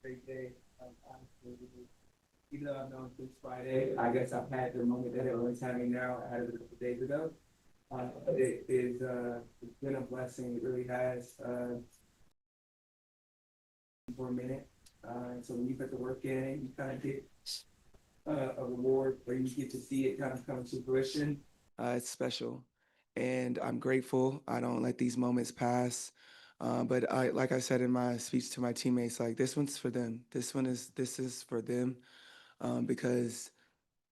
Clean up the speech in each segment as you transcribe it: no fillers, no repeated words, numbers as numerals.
great day. Honestly, even though I've known since Friday, I guess I've had the moment that everyone's having now. I had it a couple days ago. It's been a blessing. It really has. For a minute. So when you put the work in, you kind of get a reward where you get to see it kind of come to fruition. It's special, and I'm grateful. I don't let these moments pass. But like I said in my speech to my teammates, like this one's for them. This is for them, because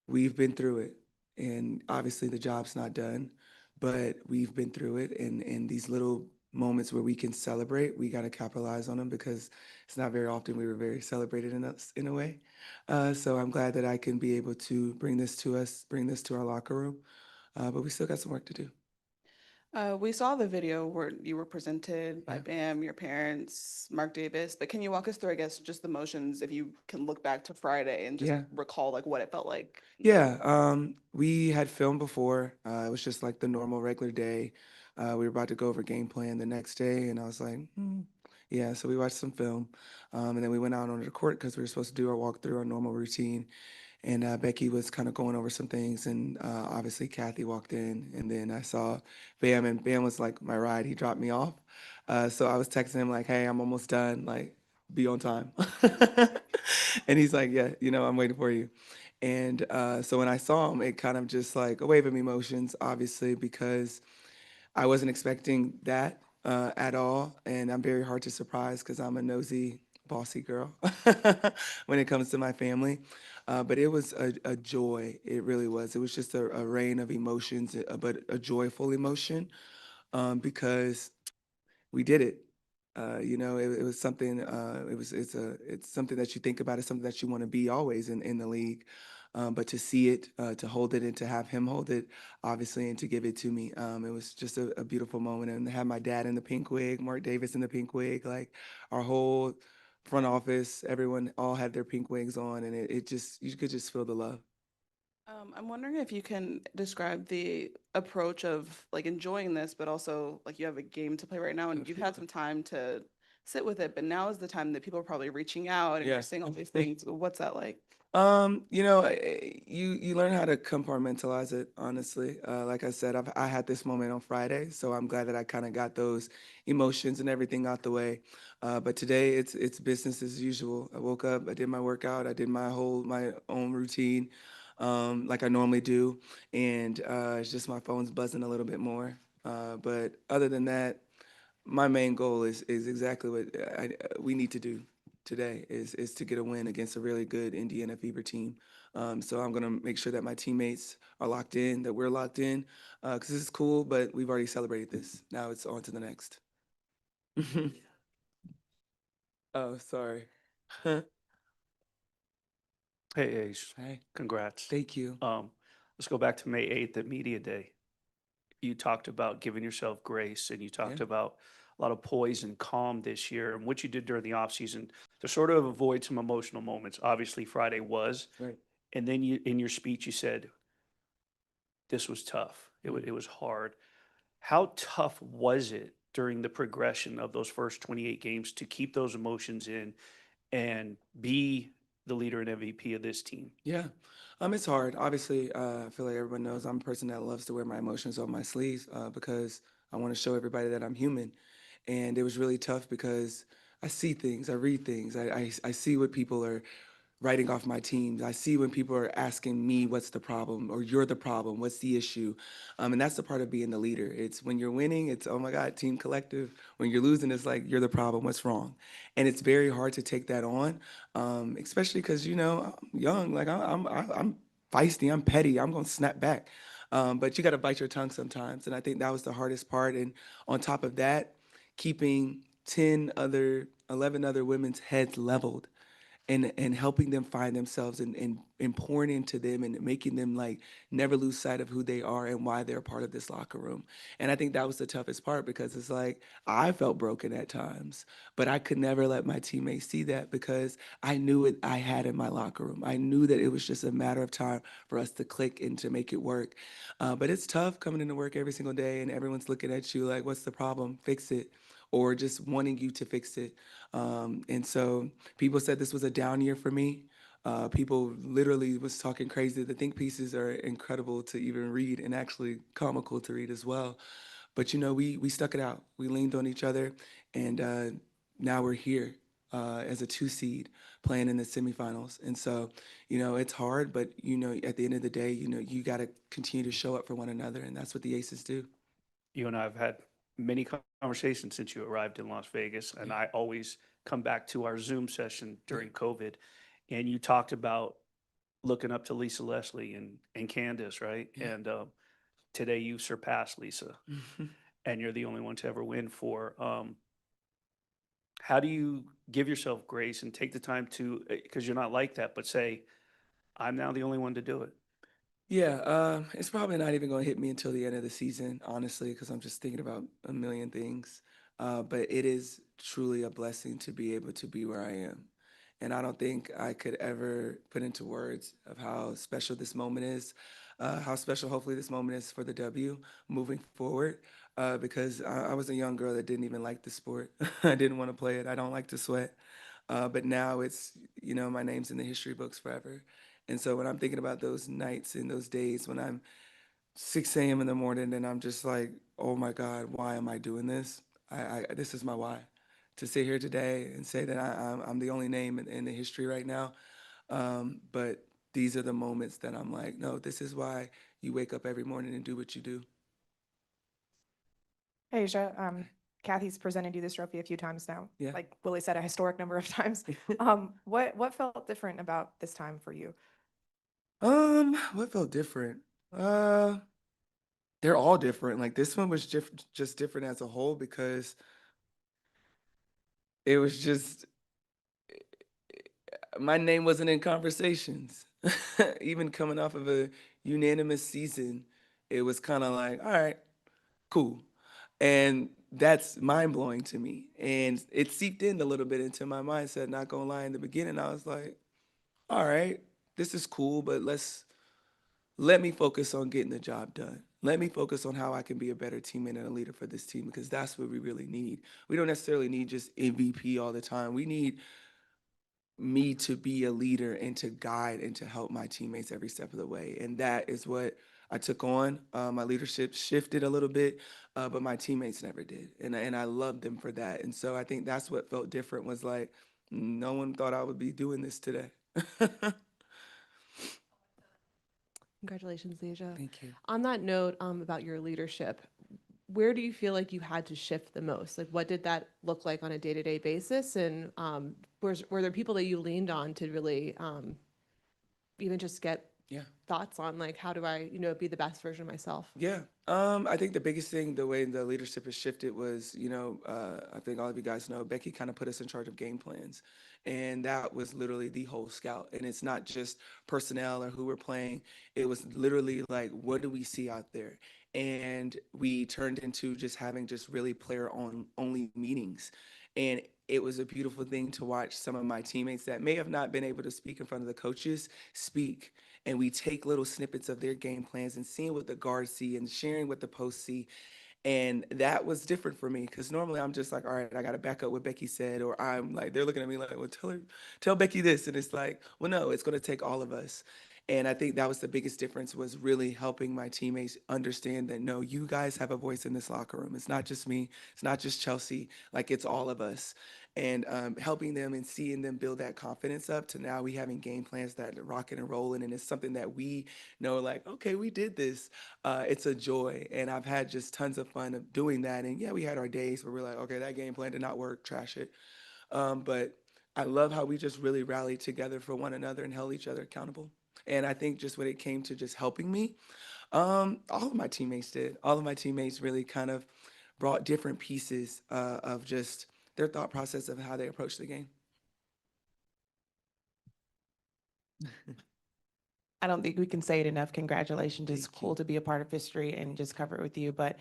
we've been through it, and obviously the job's not done, but we've been through it, and these little moments where we can celebrate, we got to capitalize on them because it's not very often we were very celebrated in a way. So I'm glad that I can be able to bring this to us, bring this to our locker room, but we still got some work to do. We saw the video where you were presented by Yeah. Bam, your parents, Mark Davis, but can you walk us through, I guess, just the motions if you can look back to Friday and just Yeah. recall like what it felt like? Yeah, we had filmed before. It was just like the normal regular day. We were about to go over game plan the next day, and I was like, yeah. So we watched some film, and then we went out onto the court because we were supposed to do our walkthrough, our normal routine. And Becky was kind of going over some things, and obviously Kathy walked in, and then I saw Bam, and Bam was like my ride. He dropped me off, so I was texting him like, "Hey, I'm almost done. Like, be on time." And he's like, "Yeah, I'm waiting for you." And so when I saw him, it kind of just like a wave of emotions, obviously, because I wasn't expecting that at all. And I'm very hard to surprise because I'm a nosy, bossy girl when it comes to my family. But it was a joy. It really was. It was just a rain of emotions, but a joyful emotion, because we did it. It was something. It's something that you think about. It's something that you want to be always in the league. But to see it, to hold it, and to have him hold it, obviously, and to give it to me, it was just a beautiful moment. And to have my dad in the pink wig, Mark Davis in the pink wig, like our whole front office, everyone all had their pink wigs on, and it just you could just feel the love. I'm wondering if you can describe the approach of like enjoying this, but also like you have a game to play right now and you've had Absolutely. some time to sit with it, but now is the time that people are probably reaching out and you're Yeah. saying all these things. What's that like? You learn how to compartmentalize it, honestly. Like I said, I had this moment on Friday, so I'm glad that I kind of got those emotions and everything out the way. But today it's business as usual. I woke up, I did my workout, I did my own routine, like I normally do, and it's just my phone's buzzing a little bit more. But other than that, my main goal is exactly what we need to do today is to get a win against a really good Indiana Fever team. So I'm gonna make sure that my teammates are locked in, that we're locked in, because this is cool. But we've already celebrated this. Now it's on to the next. Oh, sorry. Hey, Ace, Hey, congrats. thank you. Um, let's go back to May 8th at Media Day. You talked about giving yourself grace and you Yeah, talked about a lot of poise and calm this year and what you did during the offseason to sort of avoid some emotional moments. Obviously, Friday was. right. And then you, in your speech, you said, this was tough. Mm. It was hard. How tough was it during the progression of those first 28 games to keep those emotions in and be the leader and MVP of this team? Yeah, it's hard. Obviously, I feel like everyone knows I'm a person that loves to wear my emotions on my sleeves, because I want to show everybody that I'm human. And it was really tough because I see things, I read things, I see what people are writing off my teams. I see when people are asking me what's the problem or you're the problem, what's the issue. And that's the part of being the leader. It's when you're winning, it's oh my God, team collective. When you're losing, it's like you're the problem, what's wrong? And it's very hard to take that on, especially because I'm young. Like I'm feisty, I'm petty, I'm gonna snap back. But you got to bite your tongue sometimes, and I think that was the hardest part. And on top of that, keeping 11 other women's heads leveled, and helping them find themselves, and pouring into them and making them like never lose sight of who they are and why they're part of this locker room. And I think that was the toughest part because it's like I felt broken at times, but I could never let my teammates see that because I knew it I had in my locker room. I knew that it was just a matter of time for us to click and to make it work. But it's tough coming into work every single day and everyone's looking at you like, what's the problem? Fix it. or just wanting you to fix it. And so people said this was a down year for me. People literally was talking crazy. The think pieces are incredible to even read and actually comical to read as well. But we stuck it out. We leaned on each other, and now we're here as a 2 seed playing in the semifinals. And so, it's hard, but at the end of the day, you got to continue to show up for one another, and that's what the Aces do. You and I have had many conversations since you arrived in Las Vegas, and I always come back to our Zoom session during COVID, and you talked about looking up to Lisa Leslie and Candace, right? Yeah. And today you surpassed Lisa, and you're the only one to ever win for. How do you give yourself grace and take the time to, because you're not like that, but say, I'm now the only one to do it? Yeah, it's probably not even going to hit me until the end of the season, honestly, because I'm just thinking about a million things. But it is truly a blessing to be able to be where I am. And I don't think I could ever put into words of how special this moment is, how special hopefully this moment is for the W moving forward. Because I was a young girl that didn't even like the sport. I didn't want to play it. I don't like to sweat. But now it's, my name's in the history books forever. And so when I'm thinking about those nights and those days when I'm 6 a.m. in the morning and I'm just like, oh my God, why am I doing this? This is my why. To sit here today and say that I'm the only name in the history right now. But these are the moments that I'm like, no, this is why you wake up every morning and do what you do. Hey, Asia, Kathy's presented you this trophy a few times now. Yeah. Like Willie said, a historic number of times. What felt different about this time for you? What felt different? They're all different. Like this one was just different as a whole because it was just my name wasn't in conversations. Even coming off of a unanimous season, it was kind of like, all right, cool. And that's mind blowing to me. And it seeped in a little bit into my mindset, not gonna lie, in the beginning, I was like, all right, this is cool, but let me focus on getting the job done. Let me focus on how I can be a better teammate and a leader for this team because that's what we really need. We don't necessarily need just MVP all the time. We need me to be a leader and to guide and to help my teammates every step of the way. And that is what I took on. My leadership shifted a little bit, but my teammates never did. And I loved them for that. And so I think that's what felt different was like, no one thought I would be doing this today. Congratulations, Asia. Thank you. On that note, about your leadership, where do you feel like you had to shift the most? Like, what did that look like on a day-to-day basis? And were there people that you leaned on to really even just get Yeah. thoughts on, like, how do I, be the best version of myself? Yeah. I think the biggest thing, the way the leadership has shifted was, I think all of you guys know, Becky kind of put us in charge of game plans. And that was literally the whole scout. And it's not just personnel or who we're playing. It was literally like, what do we see out there? And we turned into just having just really player on only meetings. And it was a beautiful thing to watch some of my teammates that may have not been able to speak in front of the coaches speak, and we take little snippets of their game plans and seeing what the guards see and sharing what the posts see. And that was different for me because normally I'm just like, all right, I got to back up what Becky said, or I'm like, they're looking at me like, well, tell Becky this. And it's like, well, no, it's going to take all of us. And I think that was the biggest difference was really helping my teammates understand that, no, you guys have a voice in this locker room. It's not just me. It's not just Chelsea. Like it's all of us. And helping them and seeing them build that confidence up to now we having game plans that are rocking and rolling. And it's something that we know like, okay, we did this. It's a joy. And I've had just tons of fun of doing that. And yeah, we had our days where we're like, okay, that game plan did not work, trash it. But I love how we just really rallied together for one another and held each other accountable. And I think just when it came to just helping me, all of my teammates did. All of my teammates really kind of brought different pieces of just their thought process of how they approach the game. I don't think we can say it enough. Congratulations. It's Thank cool you. to be a part of history and just cover it with you. But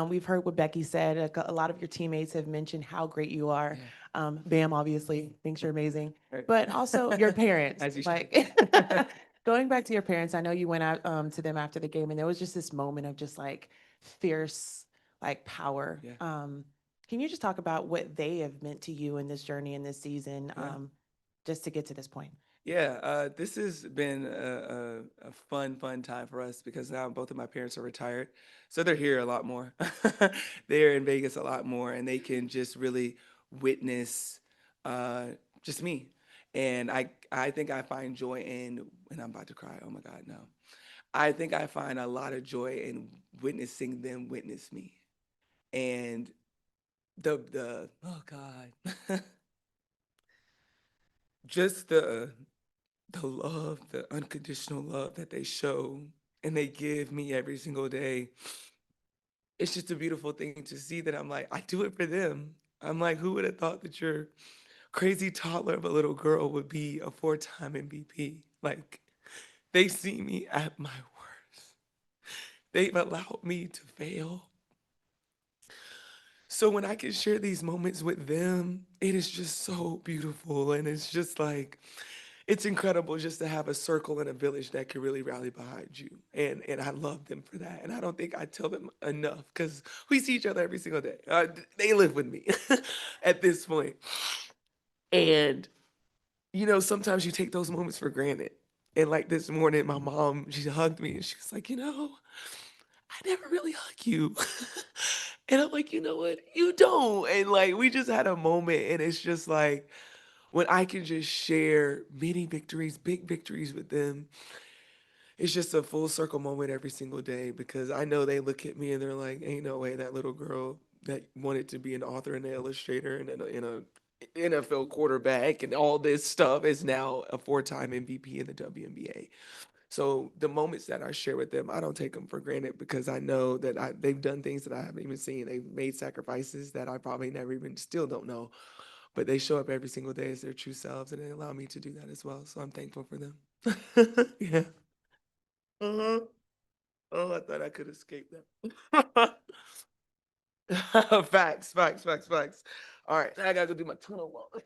we've heard what Becky said. A lot of your teammates have mentioned how great you are. Bam obviously thinks you're amazing, Right. but also your parents. As you should. Like going back to your parents, I know you went out to them after the game, and there was just this moment of just like fierce like power. Yeah. Can you just talk about what they have meant to you in this journey in this season, Yeah. just to get to this point? Yeah, this has been a fun time for us because now both of my parents are retired. So they're here a lot more. They're in Vegas a lot more, and they can just really witness uh, just me. And I think I find joy in, and I'm about to cry. Oh my God, no. I think I find a lot of joy in witnessing them witness me. And the oh God, just the love, the unconditional love that they show and they give me every single day. It's just a beautiful thing to see that I'm like, I do it for them. I'm like, who would have thought that your crazy toddler of a little girl would be a 4-time MVP? Like, they see me at my worst. They've allowed me to fail. So when I can share these moments with them, it is just so beautiful. And it's just like, it's incredible just to have a circle and a village that can really rally behind you. And I love them for that. And I don't think I tell them enough because we see each other every single day. They live with me at this point. And, sometimes you take those moments for granted. And like this morning, my mom, she hugged me and she was like, I never really hug you. And I'm like, you know what? You don't. And like, we just had a moment. And it's just like, when I can just share many victories, big victories with them, it's just a full circle moment every single day because I know they look at me and they're like, ain't no way that little girl that wanted to be an author and an illustrator and in a NFL quarterback and all this stuff is now a 4-time MVP in the WNBA. So the moments that I share with them, I don't take them for granted because I know that they've done things that I haven't even seen. They've made sacrifices that I probably never even still don't know, but they show up every single day as their true selves, and they allow me to do that as well. So I'm thankful for them. Yeah. Uh-huh. Oh, I thought I could escape that. Facts. All right, now I gotta go do my tunnel walk.